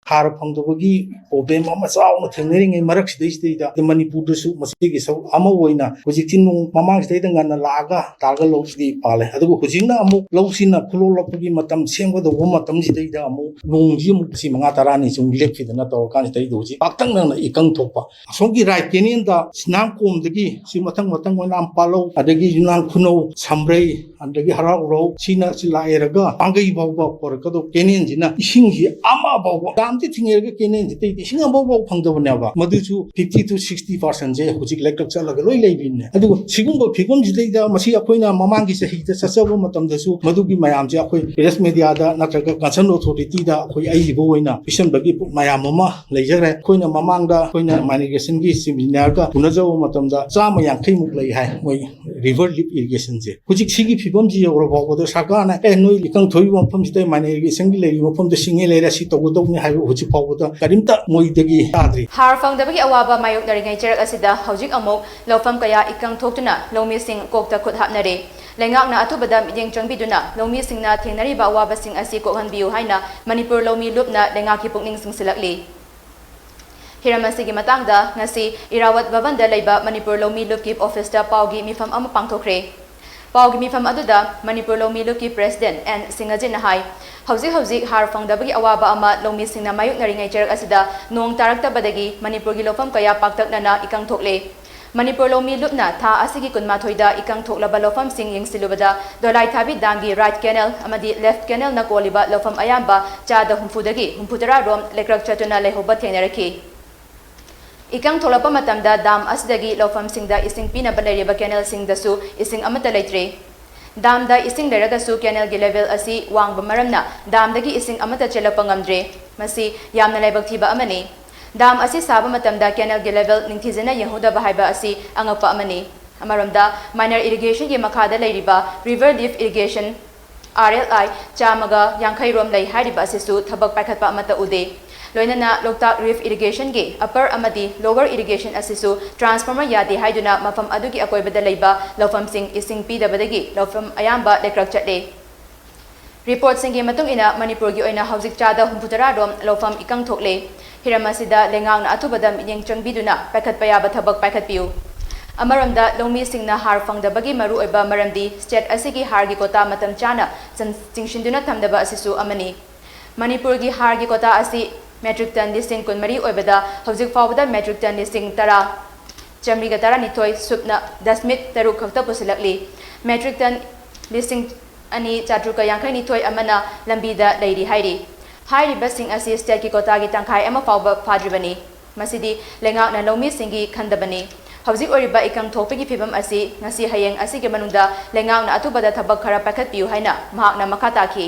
ꯍꯥꯔ ꯐꯪꯗꯕꯒꯤ ꯄ꯭ꯔꯣꯕ꯭ꯂꯦꯝ ꯑꯃ ꯆꯥꯎꯅ ꯊꯦꯡꯅꯔꯤꯉꯩ ꯃꯔꯛꯁꯤꯗꯩꯁꯤꯗꯩꯗ ꯃꯅꯤꯄꯨꯔꯗꯁꯨ ꯃꯁꯤꯒꯤ ꯁꯔꯨꯛ ꯑꯃ ꯑꯣꯏꯅ ꯍꯧꯖꯤꯛꯇꯤ ꯅꯣꯡ ꯃꯃꯥꯡꯁꯤꯗꯩꯗ ꯉꯟꯅ ꯂꯥꯛꯑꯒ ꯇꯥꯔꯒ ꯂꯧꯁꯤꯗꯤ ꯄꯥꯜꯂꯦ ꯑꯗꯨꯕꯨ ꯍꯧꯖꯤꯛꯅ ꯑꯃꯨꯛ ꯂꯧꯁꯤꯅ ꯈꯨꯜꯂꯣꯛꯂꯛꯄꯒꯤ ꯃꯇꯝ ꯁꯦꯝꯒꯗꯧꯕ ꯃꯇꯝꯁꯤꯗꯩꯗ ꯑꯃꯨꯛ ꯅꯣꯡꯁꯤ ꯑꯃꯨꯛ 5-10 ꯁꯨꯝ ꯂꯦꯞꯈꯤꯗꯅ ꯇꯧꯔꯀꯥꯟꯁꯤꯗꯩꯗ ꯍꯧꯖꯤꯛ ꯄꯥꯛꯇꯛꯅꯅ ꯏꯀꯪ ꯊꯣꯛꯄ ꯑꯁꯣꯝꯒꯤ ꯔꯥꯏꯠ ꯀꯦꯅꯦꯜꯗ ꯁꯤꯅꯥꯡꯀꯣꯝꯗꯒꯤ ꯁꯤ ꯃꯊꯪ ꯑꯣꯏꯅꯥꯝ ꯄꯥꯜꯂꯧ ꯑꯗꯒꯤ ꯌꯨꯝꯅꯥꯝ ꯈꯨꯅꯧ ꯁꯝꯕ꯭ꯔꯩ ꯑꯗꯒꯤ ꯍꯔꯥꯎꯔꯧ ꯁꯤꯅ ꯂꯥꯛꯑꯦꯔꯒ ꯄꯥꯡꯒꯩ ꯐꯥꯎꯕ ꯄꯣꯔꯛꯀꯗꯧ ꯀꯦꯅꯦꯜꯁꯤꯅ ꯏꯁꯤꯡꯁꯤ ꯑꯃ ꯐꯥꯎꯕ ꯗꯥꯝꯗꯤ ꯊꯤꯡꯉꯦꯔꯒ ꯀꯦꯅꯦꯜꯁꯤꯗꯩꯗꯤ ꯏꯁꯤꯡ ꯑꯃꯐꯥꯎ ꯐꯪꯗꯕꯅꯦꯕ ꯃꯗꯨꯁꯨ 50-60%ꯁꯦ ꯍꯧꯖꯤꯛ ꯂꯩꯀꯛ ꯆꯠꯂꯒ ꯂꯣꯏ ꯂꯩꯕꯤꯅꯦ ꯑꯗꯨꯒ ꯁꯤꯒꯨꯝꯕ ꯐꯤꯕꯝꯁꯤꯗꯩꯗ ꯃꯁꯤ ꯑꯩꯈꯣꯏꯅ ꯃꯃꯥꯡꯒꯤ ꯆꯍꯤꯗ ꯆꯠꯆꯕ ꯃꯇꯝꯗꯁꯨ ꯃꯗꯨꯒꯤ ꯃꯌꯥꯝꯁꯦ ꯑꯩꯈꯣꯏ ꯄ꯭ꯔꯦꯁ ꯃꯦꯗꯤꯌꯥꯗ ꯅꯠꯇ꯭ꯔꯒ ꯀꯟꯁꯔꯟ ꯑꯣꯊꯣꯔꯤꯇꯤꯗ ꯑꯩꯈꯣꯏ ꯑꯏꯕ ꯑꯣꯏꯅ ꯄꯤꯁꯟꯕꯒꯤ ꯃꯌꯥꯝ ꯑꯃ ꯂꯩꯖꯈ꯭ꯔꯦ ꯑꯩꯈꯣꯏꯅ ꯃꯃꯥꯡꯗ ꯑꯩꯈꯣꯏꯅ ꯃꯥꯏꯅꯤꯒꯦꯁꯟꯒꯤ ꯆꯤꯞ ꯏꯟꯖꯤꯅꯤꯌꯔꯒ ꯎꯅꯖꯕ ꯃꯇꯝꯗ 150ꯃꯨꯛ ꯂꯩ ꯍꯥꯏ ꯃꯣꯏ ꯔꯤꯚꯔ ꯂꯤꯞ ꯏꯔꯤꯒꯦꯁꯟꯁꯦ ꯍꯧꯖꯤꯛ ꯁꯤꯒꯤ ꯐꯤꯕꯝꯁꯤ ꯌꯧꯔ ꯐꯥꯎꯕꯗ ꯁꯔꯀꯥꯔꯅ ꯅꯣꯏ ꯏꯀꯪ ꯊꯣꯛꯏꯕ ꯃꯐꯝꯁꯤꯗ ꯃꯥꯏꯅꯤꯒꯦꯁꯟꯒꯤ ꯂꯩꯔꯤꯕ ꯃꯐꯝꯗ ꯁꯤꯡꯉꯦ ꯂꯩꯔꯦ ꯁꯤ ꯇꯧꯒꯗꯧꯅꯤ ꯍꯥꯏꯕ ꯍꯧꯖꯤꯛ ꯐꯥꯎꯕꯗ ꯀꯔꯤꯝꯇ ꯃꯣꯏꯗꯒꯤ ꯇꯥꯗ꯭ꯔꯤ ꯍꯥꯔ ꯐꯪꯗꯕꯒꯤ ꯑꯋꯥꯕ ꯃꯥꯌꯣꯛꯅꯔꯤꯉꯩ ꯆꯩꯔꯛ ꯑꯁꯤꯗ ꯍꯧꯖꯤꯛ ꯑꯃꯨꯛ ꯂꯧꯐꯝ ꯀꯌꯥ ꯏꯀꯪ ꯊꯣꯛꯇꯨꯅ ꯂꯧꯃꯤꯁꯤꯡ ꯀꯣꯛꯇ ꯈꯨꯠ ꯍꯥꯞꯅꯔꯦ ꯂꯩꯉꯥꯛꯅ ꯑꯊꯨꯕꯗ ꯃꯤꯠꯌꯦꯡ ꯆꯪꯕꯤꯗꯨꯅ ꯂꯧꯃꯤꯁꯤꯡꯅ ꯊꯦꯡꯅꯔꯤꯕ ꯑꯋꯥꯕꯁꯤꯡ ꯑꯁꯤ ꯀꯣꯛꯍꯟꯕꯤꯌꯨ ꯍꯥꯏꯅ ꯃꯅꯤꯄꯨꯔ ꯂꯧꯃꯤ ꯂꯨꯞꯅ ꯂꯩꯉꯥꯛꯀꯤ ꯄꯨꯛꯅꯤꯡ ꯆꯤꯡꯁꯤꯜꯂꯛꯂꯤ ꯍꯤꯔꯝ ꯑꯁꯤꯒꯤ ꯃꯇꯥꯡꯗ ꯉꯁꯤ ꯏꯔꯥꯋꯠ ꯚꯕꯟꯗ ꯂꯩꯕ ꯃꯅꯤꯄꯨꯔ ꯂꯧꯃꯤ ꯂꯨꯞꯀꯤ ꯑꯣꯐꯤꯁꯇ ꯄꯥꯎꯒꯤ ꯃꯤꯐꯝ ꯑꯃ ꯄꯥꯡꯊꯣꯛꯈ꯭ꯔꯦ ꯄꯥꯎꯒꯤ ꯃꯤꯐꯝ ꯑꯗꯨꯗ ꯃꯅꯤꯄꯨꯔ ꯂꯧꯃꯤ ꯂꯨꯞꯀꯤ ꯄ꯭ꯔꯦꯁꯤꯗꯦꯟꯠ ꯑꯦꯟ ꯁꯤꯡꯍꯖꯤꯠꯅ ꯍꯥꯏ ꯍꯧꯖꯤꯛ ꯍꯥꯔ ꯐꯪꯗꯕꯒꯤ ꯑꯋꯥꯕ ꯑꯃ ꯂꯧꯃꯤꯁꯤꯡꯅ ꯃꯥꯌꯣꯛꯅꯔꯤꯉꯩ ꯆꯩꯔꯛ ꯑꯁꯤꯗ ꯅꯣꯡ ꯇꯥꯔꯛꯇꯕꯗꯒꯤ ꯃꯅꯤꯄꯨꯔꯒꯤ ꯂꯧꯐꯝ ꯀꯌꯥ ꯄꯥꯛꯇꯛꯅꯅ ꯏꯀꯪ ꯊꯣꯛꯂꯦ ꯃꯅꯤꯄꯨꯔ ꯂꯧꯃꯤ ꯂꯨꯞꯅ ꯊꯥ ꯑꯁꯤꯒꯤ 12ꯗ ꯏꯀꯪ ꯊꯣꯛꯂꯕ ꯂꯧꯐꯝꯁꯤꯡ ꯌꯦꯡꯁꯤꯜꯂꯨꯕꯗ ꯗꯣꯂꯥꯏꯊꯥꯕꯤ ꯗꯥꯝꯒꯤ ꯔꯥꯏꯠ ꯀꯦꯅꯦꯜ ꯑꯃꯗꯤ ꯂꯦꯐꯠ ꯀꯦꯅꯦꯜꯅ ꯀꯣꯜꯂꯤꯕ ꯂꯧꯐꯝ ꯑꯌꯥꯝꯕ ꯆꯥꯗ 70ꯗꯒꯤ 60 ꯔꯣꯝ ꯂꯩꯀ꯭ꯔꯛ ꯆꯠꯇꯨꯅ ꯂꯩꯍꯧꯕ ꯊꯦꯡꯅꯔꯛꯈꯤ ꯏꯀꯪ ꯊꯣꯛꯂꯛꯄ ꯃꯇꯝꯗ ꯗꯥꯝ ꯑꯁꯤꯗꯒꯤ ꯂꯧꯐꯝꯁꯤꯡꯗ ꯏꯁꯤꯡ ꯄꯤꯅꯕ ꯂꯩꯔꯤꯕ ꯀꯦꯅꯦꯜꯁꯤꯡꯗꯁꯨ ꯏꯁꯤꯡ ꯑꯃꯠꯇ ꯂꯩꯇ꯭ꯔꯦ ꯗꯥꯝꯗ ꯏꯁꯤꯡ ꯂꯩꯔꯒꯁꯨ ꯀꯦꯅꯦꯜꯒꯤ ꯂꯦꯚꯦꯜ ꯑꯁꯤ ꯋꯥꯡꯕ ꯃꯔꯝꯅ ꯗꯥꯝꯗꯒꯤ ꯏꯁꯤꯡ ꯑꯃꯠꯇ ꯆꯦꯜꯂꯛꯄ ꯉꯝꯗ꯭ꯔꯦ ꯃꯁꯤ ꯌꯥꯝꯅ ꯂꯥꯏꯕꯛ ꯊꯤꯕ ꯑꯃꯅꯤ ꯗꯥꯝ ꯑꯁꯤ ꯁꯥꯕ ꯃꯇꯝꯗ ꯀꯦꯅꯦꯜꯒꯤ ꯂꯦꯚꯦꯜ ꯅꯤꯡꯊꯤꯖꯅ ꯌꯦꯡꯍꯧꯗꯕ ꯍꯥꯏꯕ ꯑꯁꯤ ꯑꯉꯛꯄ ꯑꯃꯅꯤ ꯑꯃꯔꯣꯝꯗ ꯃꯥꯏꯅꯔ ꯏꯔꯤꯒꯦꯁꯟꯒꯤ ꯃꯈꯥꯗ ꯂꯩꯔꯤꯕ ꯔꯤꯚꯔ ꯂꯤꯐ ꯏꯔꯤꯒꯦꯁꯟ RLI 150 ꯔꯣꯝ ꯂꯩ ꯍꯥꯏꯔꯤꯕ ꯑꯁꯤꯁꯨ ꯊꯕꯛ ꯄꯥꯏꯈꯠꯄ ꯑꯃꯠꯇ ꯎꯗꯦ ꯂꯣꯏꯅꯅ ꯂꯣꯛꯇꯥꯛ ꯔꯤꯐ ꯏꯔꯤꯒꯦꯁꯟꯒꯤ ꯑꯄꯔ ꯑꯃꯗꯤ ꯂꯣꯋꯔ ꯏꯔꯤꯒꯦꯁꯟ ꯑꯁꯤꯁꯨ ꯇ꯭ꯔꯥꯟꯁꯐꯣꯔꯃꯔ ꯌꯥꯗꯦ ꯍꯥꯏꯗꯨꯅ ꯃꯐꯝ ꯑꯗꯨꯒꯤ ꯑꯀꯣꯏꯕꯗ ꯂꯩꯕ ꯂꯧꯐꯝꯁꯤꯡ ꯏꯁꯤꯡ ꯄꯤꯗꯕꯗꯒꯤ ꯂꯧꯐꯝ ꯑꯌꯥꯝꯕ ꯂꯩꯀ꯭ꯔꯛ ꯆꯠꯂꯦ ꯔꯤꯄꯣꯔꯠꯁꯤꯡꯒꯤ ꯃꯇꯨꯡ ꯏꯟꯅ ꯃꯅꯤꯄꯨꯔꯒꯤ ꯑꯣꯏꯅ ꯍꯧꯖꯤꯛ ꯆꯥꯗ 60 ꯔꯣꯝ ꯂꯧꯐꯝ ꯏꯀꯪ ꯊꯣꯛꯂꯦ ꯍꯤꯔꯝ ꯑꯁꯤꯗ ꯂꯩꯉꯥꯛꯅ ꯑꯊꯨꯕꯗ ꯃꯤꯠꯌꯦꯡ ꯆꯪꯕꯤꯗꯨꯅ ꯄꯥꯏꯈꯠꯄ ꯌꯥꯕ ꯊꯕꯛ ꯄꯥꯏꯈꯠꯄꯤꯌꯨ ꯑꯃꯔꯣꯝꯗ ꯂꯧꯃꯤꯁꯤꯡꯅ ꯍꯥꯔ ꯐꯪꯗꯕꯒꯤ ꯃꯔꯨꯑꯣꯏꯕ ꯃꯔꯝꯗꯤ ꯁ꯭ꯇꯦꯠ ꯑꯁꯤꯒꯤ ꯍꯥꯔꯒꯤ ꯀꯣꯇꯥ ꯃꯇꯝ ꯆꯥꯅ ꯆꯤꯡꯁꯤꯟꯗꯨꯅ ꯊꯝꯗꯕ ꯑꯁꯤꯁꯨ ꯑꯃꯅꯤ ꯃꯅꯤꯄꯨꯔꯒꯤ ꯍꯥꯔꯒꯤ ꯀꯣꯇꯥ ꯑꯁꯤ ꯃꯦꯇ꯭ꯔꯤꯛ ꯇꯟ 24,000 ꯑꯣꯏꯕꯗ ꯍꯧꯖꯤꯛ ꯐꯥꯎꯕꯗ ꯃꯦꯇ꯭रिꯛ ꯇꯟ 10,112 ꯁꯨꯞꯅ 0.3 ꯈꯛꯇ ꯄꯨꯁꯤꯜꯂꯛꯂꯤ ꯃꯦꯇ꯭ꯔꯤꯛ ꯇꯟ 2,452 ꯑꯃꯅ ꯂꯝꯕꯤꯗ ꯂꯩꯔꯤ ꯍꯥꯏꯔꯤ ꯍꯥꯏꯔꯤꯕꯁꯤꯡ ꯑꯁꯤ ꯁ꯭ꯇꯦꯠꯀꯤ ꯀꯣꯇꯥꯒꯤ ꯇꯪꯈꯥꯏ ꯑꯃ ꯐꯥꯎꯕ ꯐꯥꯗ꯭ꯔꯤꯕꯅꯤ ꯃꯁꯤꯗꯤ ꯂꯩꯉꯥꯛꯅ ꯂꯧꯃꯤꯁꯤꯡꯒꯤ ꯈꯟꯗꯕꯅꯤ ꯍꯧꯖꯤꯛ ꯑꯣꯏꯔꯤꯕ ꯏꯀꯪ ꯊꯣꯛꯄꯒꯤ ꯐꯤꯕꯝ ꯑꯁꯤ ꯉꯁꯤ ꯍꯌꯦꯡ ꯑꯁꯤꯒꯤ ꯃꯅꯨꯡꯗ ꯂꯩꯉꯥꯛꯅ ꯑꯊꯨꯕꯗ ꯊꯕꯛ ꯈꯔ ꯄꯥꯏꯈꯠꯄꯤꯌꯨ ꯍꯥꯏꯅ ꯃꯍꯥꯛꯅ ꯃꯈꯥ ꯇꯥꯈꯤ